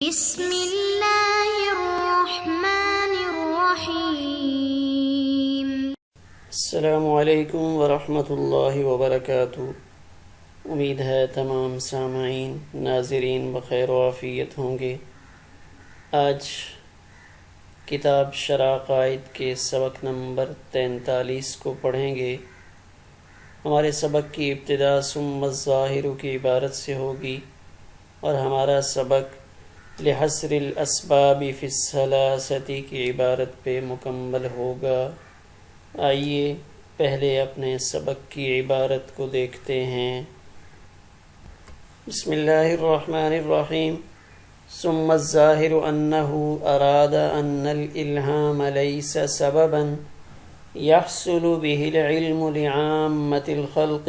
بسم اللہ الرحمن الرحیم۔ السلام علیکم ورحمۃ اللہ وبرکاتہ۔ امید ہے تمام سامعین ناظرین بخیر و عافیت ہوں گے۔ آج کتاب شرح عقائد کے سبق نمبر 43 کو پڑھیں گے۔ ہمارے سبق کی ابتدا ثم الظاہر کی عبارت سے ہوگی اور ہمارا سبق لحصر الاسباب فی الثلاثۃ کی عبارت پہ مکمل ہوگا۔ آئیے پہلے اپنے سبق کی عبارت کو دیکھتے ہیں۔ بسم اللہ الرحمن الرحیم۔ ثم الظاہر انہ اراد ان الالہام لیس سببا يحصل به العلم لعامة الخلق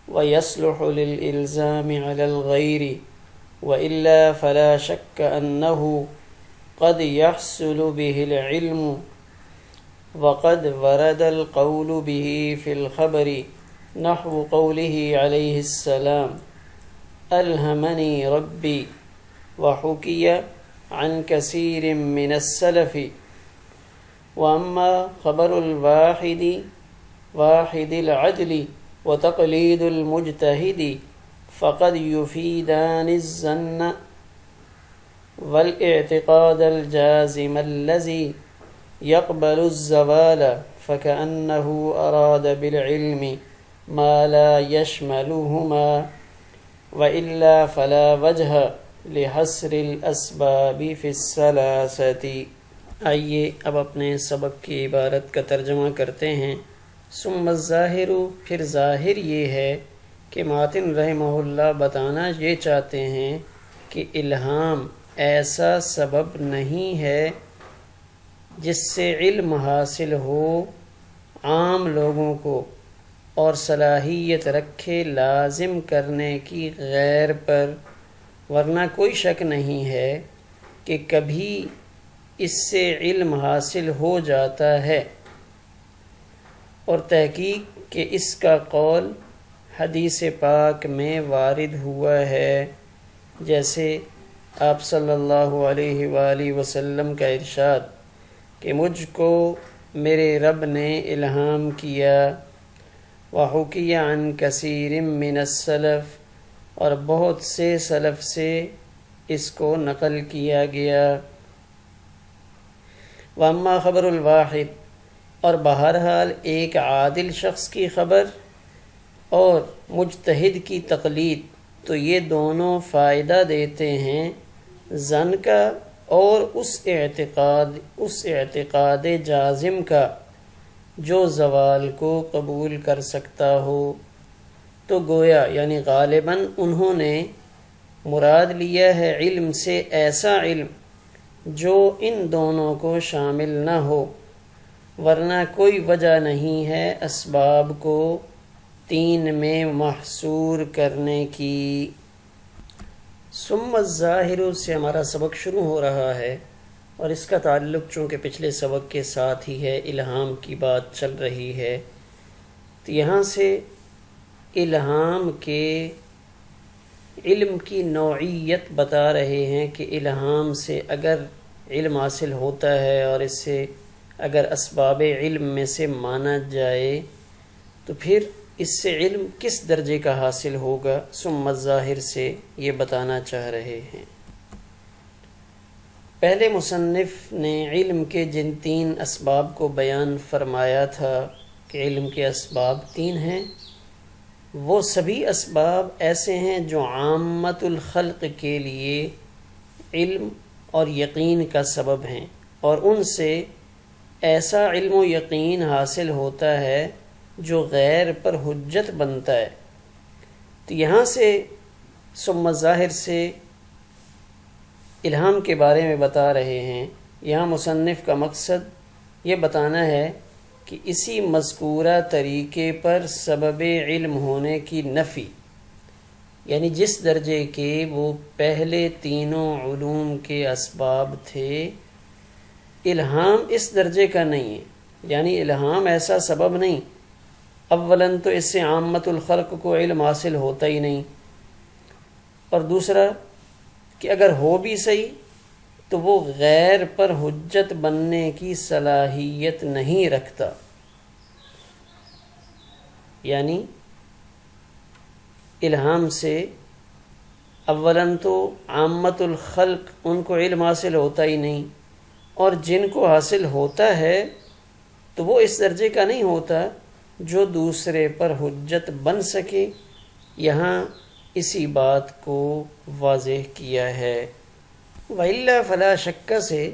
ويصلح للإلزام على الغير وإلا فلا شك أنه قد يحصل به العلم وقد ورد القول به في الخبر نحو قوله عليه السلام ألهمني ربي، وحكي عن كثير من السلف. وأما خبر الواحد العدل وتقليد المجتهد فقد يفيدان الظن والاعتقاد الجازم الذي يقبل الزوال، فكأنه أراد بالعلم ما لا يشملهما وإلا فلا وجه لحصر الأسباب في الثلاثة. آئیے اب اپنے سبق کی عبارت کا ترجمہ کرتے ہیں۔ ثم الظاہر، پھر ظاہر یہ ہے کہ ماتن رحمہ اللہ بتانا یہ چاہتے ہیں کہ الہام ایسا سبب نہیں ہے جس سے علم حاصل ہو عام لوگوں کو اور صلاحیت رکھے لازم کرنے کی غیر پر، ورنہ کوئی شک نہیں ہے کہ کبھی اس سے علم حاصل ہو جاتا ہے، اور تحقیق کہ اس کا قول حدیث پاک میں وارد ہوا ہے، جیسے آپ صلی اللہ علیہ وآلہ وسلم کا ارشاد کہ مجھ کو میرے رب نے الہام کیا، وحکی عن کثیر من السلف، اور بہت سے سلف سے اس کو نقل کیا گیا۔ واما خبر الواحد، اور بہرحال ایک عادل شخص کی خبر اور مجتہد کی تقلید، تو یہ دونوں فائدہ دیتے ہیں ظن کا اور اس اعتقاد جازم کا جو زوال کو قبول کر سکتا ہو۔ تو گویا یعنی غالباً انہوں نے مراد لیا ہے علم سے ایسا علم جو ان دونوں کو شامل نہ ہو، ورنہ کوئی وجہ نہیں ہے اسباب کو تین میں محصور کرنے کی۔ ثم الظاہر سے ہمارا سبق شروع ہو رہا ہے، اور اس کا تعلق چونکہ پچھلے سبق کے ساتھ ہی ہے، الہام کی بات چل رہی ہے، تو یہاں سے الہام کے علم کی نوعیت بتا رہے ہیں کہ الہام سے اگر علم حاصل ہوتا ہے اور اس سے اگر اسباب علم میں سے مانا جائے تو پھر اس سے علم کس درجے کا حاصل ہوگا، ثم الظاہر سے یہ بتانا چاہ رہے ہیں۔ پہلے مصنف نے علم کے جن تین اسباب کو بیان فرمایا تھا کہ علم کے اسباب تین ہیں، وہ سبھی اسباب ایسے ہیں جو عامت الخلق کے لیے علم اور یقین کا سبب ہیں، اور ان سے ایسا علم و یقین حاصل ہوتا ہے جو غیر پر حجت بنتا ہے۔ تو یہاں سے ثم الظاہر سے الہام کے بارے میں بتا رہے ہیں۔ یہاں مصنف کا مقصد یہ بتانا ہے کہ اسی مذکورہ طریقے پر سبب علم ہونے کی نفی، یعنی جس درجے کے وہ پہلے تینوں علوم کے اسباب تھے، الہام اس درجے کا نہیں ہے، یعنی الہام ایسا سبب نہیں۔ اولاً تو اس سے عامت الخلق کو علم حاصل ہوتا ہی نہیں، اور دوسرا کہ اگر ہو بھی صحیح تو وہ غیر پر حجت بننے کی صلاحیت نہیں رکھتا. یعنی الہام سے اولاً تو عامت الخلق ان کو علم حاصل ہوتا ہی نہیں، اور جن کو حاصل ہوتا ہے تو وہ اس درجے کا نہیں ہوتا جو دوسرے پر حجت بن سکے. یہاں اسی بات کو واضح کیا ہے. وَإِلَّا فَلَا شَكَّ سے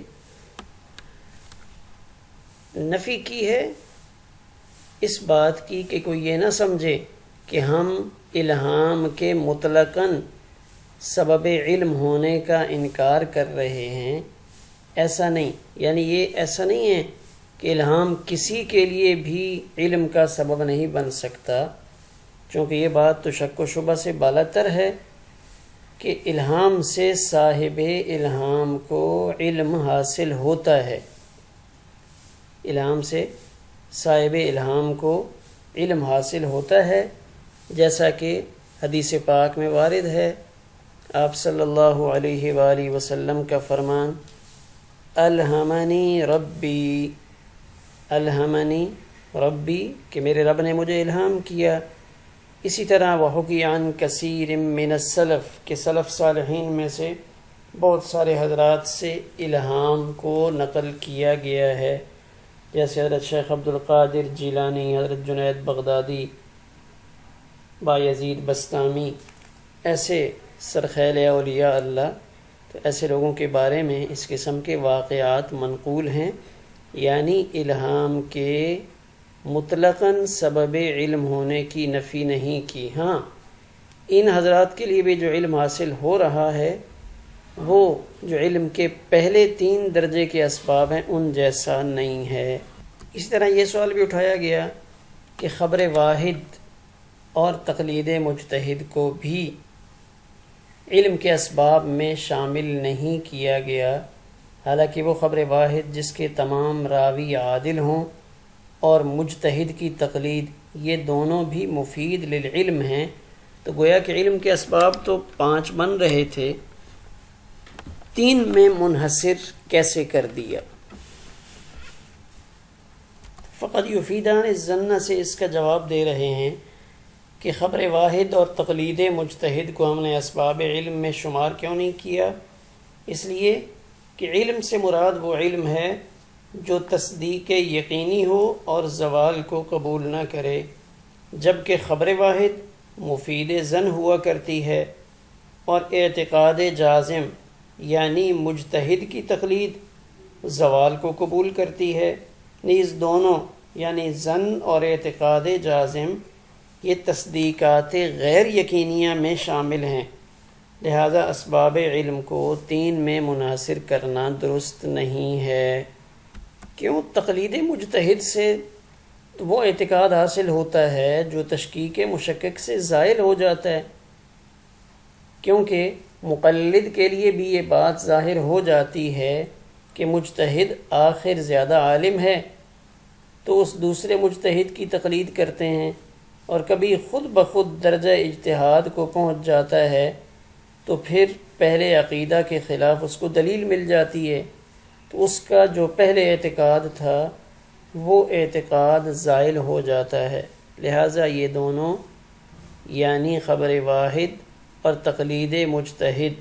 نفی کی ہے اس بات کی کہ کوئی یہ نہ سمجھے کہ ہم الہام کے مطلقاً سبب علم ہونے کا انکار کر رہے ہیں. ایسا نہیں، یعنی یہ ایسا نہیں ہے کہ الہام کسی کے لیے بھی علم کا سبب نہیں بن سکتا، چونکہ یہ بات تو شک و شبہ سے بالاتر ہے کہ الہام سے صاحب الہام کو علم حاصل ہوتا ہے. الہام سے صاحب الہام کو علم حاصل ہوتا ہے، جیسا کہ حدیث پاک میں وارد ہے. آپ صلی اللہ علیہ وآلہ وسلم کا فرمان، الہمنی ربی، الہمنی ربی کہ میرے رب نے مجھے الہام کیا. اسی طرح وحکی عن کثیر من السلف کہ سلف صالحین میں سے بہت سارے حضرات سے الہام کو نقل کیا گیا ہے، جیسے حضرت شیخ عبد القادر جیلانی، حضرت جنید بغدادی، بایزید بستامی، ایسے سرخیل اولیاء اللہ. تو ایسے لوگوں کے بارے میں اس قسم کے واقعات منقول ہیں. یعنی الہام کے مطلقاً سبب علم ہونے کی نفی نہیں کی. ہاں ان حضرات کے لیے بھی جو علم حاصل ہو رہا ہے وہ جو علم کے پہلے 3 درجے کے اسباب ہیں ان جیسا نہیں ہے. اسی طرح یہ سوال بھی اٹھایا گیا کہ خبر واحد اور تقلید مجتہد کو بھی علم کے اسباب میں شامل نہیں کیا گیا، حالانکہ وہ خبر واحد جس کے تمام راوی عادل ہوں اور مجتہد کی تقلید، یہ دونوں بھی مفید للعلم ہیں. تو گویا کہ علم کے اسباب تو 5 بن رہے تھے، 3 میں منحصر کیسے کر دیا؟ فقط یفیدان الظن سے اس کا جواب دے رہے ہیں کہ خبر واحد اور تقلید مجتہد کو ہم نے اسباب علم میں شمار کیوں نہیں کیا؟ اس لیے کہ علم سے مراد وہ علم ہے جو تصدیق یقینی ہو اور زوال کو قبول نہ کرے، جبکہ خبر واحد مفید ظن ہوا کرتی ہے اور اعتقاد جازم یعنی مجتہد کی تقلید زوال کو قبول کرتی ہے. نیز دونوں یعنی ظن اور اعتقاد جازم یہ تصدیقات غیر یقینیہ میں شامل ہیں، لہذا اسباب علم کو 3 میں منحصر کرنا درست نہیں ہے. کیوں؟ تقلید مجتہد سے تو وہ اعتقاد حاصل ہوتا ہے جو تشکیک مشکک سے زائل ہو جاتا ہے، کیونکہ مقلد کے لیے بھی یہ بات ظاہر ہو جاتی ہے کہ مجتہد آخر زیادہ عالم ہے، تو اس دوسرے مجتہد کی تقلید کرتے ہیں، اور کبھی خود بخود درجہ اجتہاد کو پہنچ جاتا ہے تو پھر پہلے عقیدہ کے خلاف اس کو دلیل مل جاتی ہے، تو اس کا جو پہلے اعتقاد تھا وہ اعتقاد زائل ہو جاتا ہے. لہٰذا یہ دونوں یعنی خبر واحد اور تقلید مجتہد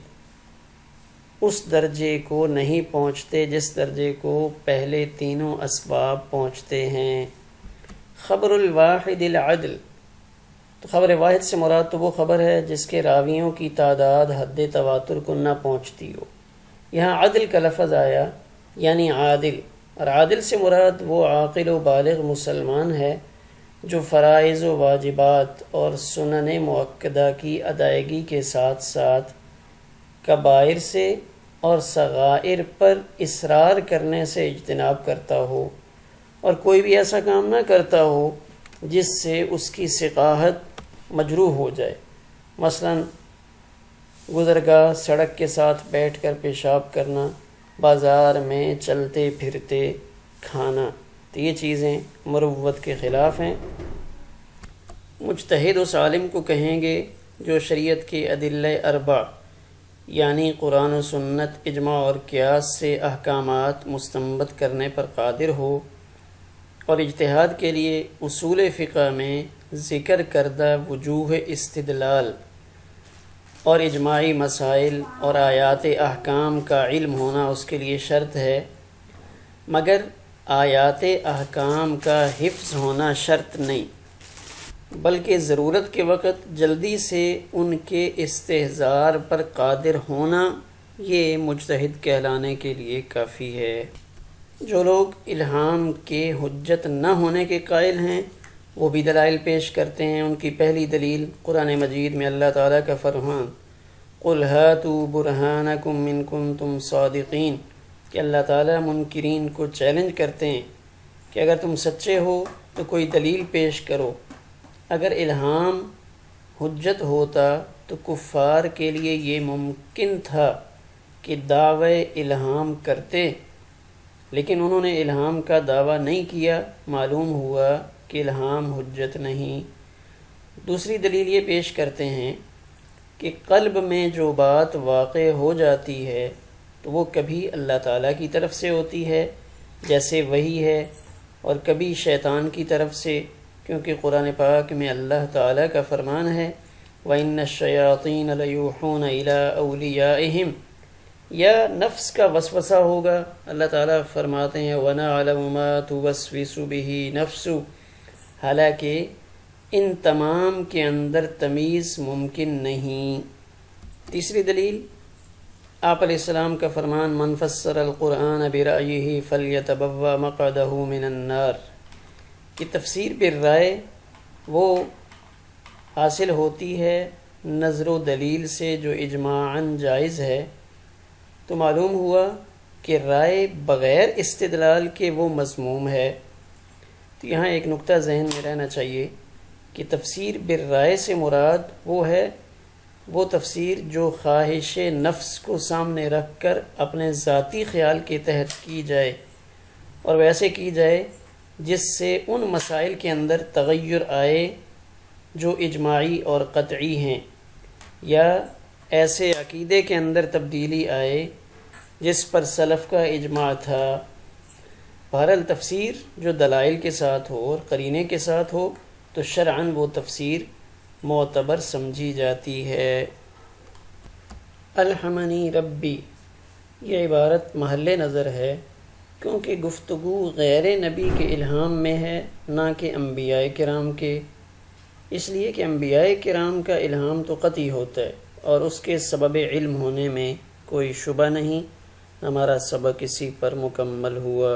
اس درجے کو نہیں پہنچتے جس درجے کو پہلے 3 اسباب پہنچتے ہیں. خبر الواحد العدل، تو خبر واحد سے مراد تو وہ خبر ہے جس کے راویوں کی تعداد حد تواتر کو نہ پہنچتی ہو. یہاں عدل کا لفظ آیا یعنی عادل، اور عادل سے مراد وہ عاقل و بالغ مسلمان ہے جو فرائض و واجبات اور سنن مؤکدہ کی ادائیگی کے ساتھ ساتھ کبائر سے اور صغائر پر اصرار کرنے سے اجتناب کرتا ہو، اور کوئی بھی ایسا کام نہ کرتا ہو جس سے اس کی ثقاہت مجروح ہو جائے. مثلا گزرگاہ سڑک کے ساتھ بیٹھ کر پیشاب کرنا، بازار میں چلتے پھرتے کھانا، تو یہ چیزیں مروت کے خلاف ہیں. مجتہد اس عالم کو کہیں گے جو شریعت کے ادلہ اربع یعنی قرآن و سنت، اجماع اور قیاس سے احکامات مستنبط کرنے پر قادر ہو، اور اجتہاد کے لیے اصول فقہ میں ذکر کردہ وجوہ استدلال اور اجماعی مسائل اور آیات احکام کا علم ہونا اس کے لیے شرط ہے، مگر آیات احکام کا حفظ ہونا شرط نہیں، بلکہ ضرورت کے وقت جلدی سے ان کے استحضار پر قادر ہونا یہ مجتہد کہلانے کے لیے کافی ہے۔ جو لوگ الہام کے حجت نہ ہونے کے قائل ہیں وہ بھی دلائل پیش کرتے ہیں۔ ان کی پہلی دلیل قرآن مجید میں اللہ تعالیٰ کا فرمان قُلْ هَاتُوا بُرْهَانَكُمْ إِن كُنتُمْ صَادِقِينَ کہ اللہ تعالیٰ منکرین کو چیلنج کرتے ہیں کہ اگر تم سچے ہو تو کوئی دلیل پیش کرو۔ اگر الہام حجت ہوتا تو کفار کے لیے یہ ممکن تھا کہ دعوی الہام کرتے، لیکن انہوں نے الہام کا دعویٰ نہیں کیا، معلوم ہوا کہ الہام حجت نہیں۔ دوسری دلیل یہ پیش کرتے ہیں کہ قلب میں جو بات واقع ہو جاتی ہے تو وہ کبھی اللہ تعالیٰ کی طرف سے ہوتی ہے جیسے وحی ہے، اور کبھی شیطان کی طرف سے، کیونکہ قرآن پاک میں اللہ تعالیٰ کا فرمان ہے وَإِنَّ الشَّيَاطِينَ لَيُوحُونَ إِلَىٰ أَوْلِيَائِهِمْ، یا نفس کا وسوسہ ہوگا۔ اللہ تعالیٰ فرماتے ہیں وَنَعْلَمُ مَا تُوَسْوِسُ بِهِ نَفْسُ، حالانکہ ان تمام کے اندر تمیز ممکن نہیں۔ تیسری دلیل آپ علیہ السلام کا فرمان من فسر القرآن برأیہ فلیتبوأ مقعدہ من النار، کہ تفسیر بالرائے وہ حاصل ہوتی ہے نظر و دلیل سے جو اجماعاً جائز ہے، تو معلوم ہوا کہ رائے بغیر استدلال کے وہ مذموم ہے۔ تو یہاں ایک نقطہ ذہن میں رہنا چاہیے کہ تفسیر بالرائے سے مراد وہ ہے وہ تفسیر جو خواہش نفس کو سامنے رکھ کر اپنے ذاتی خیال کے تحت کی جائے، اور ویسے کی جائے جس سے ان مسائل کے اندر تغیر آئے جو اجماعی اور قطعی ہیں، یا ایسے عقیدے کے اندر تبدیلی آئے جس پر سلف کا اجماع تھا۔ بہرحال تفسیر جو دلائل کے ساتھ ہو اور قرینے کے ساتھ ہو تو شرعاً وہ تفسیر معتبر سمجھی جاتی ہے۔ الہمنی ربی، یہ عبارت محل نظر ہے کیونکہ گفتگو غیر نبی کے الہام میں ہے، نہ کہ انبیاء کرام کے، اس لیے کہ انبیاء کرام کا الہام تو قطعی ہوتا ہے اور اس کے سبب علم ہونے میں کوئی شبہ نہیں۔ ہمارا سبق اسی پر مکمل ہوا۔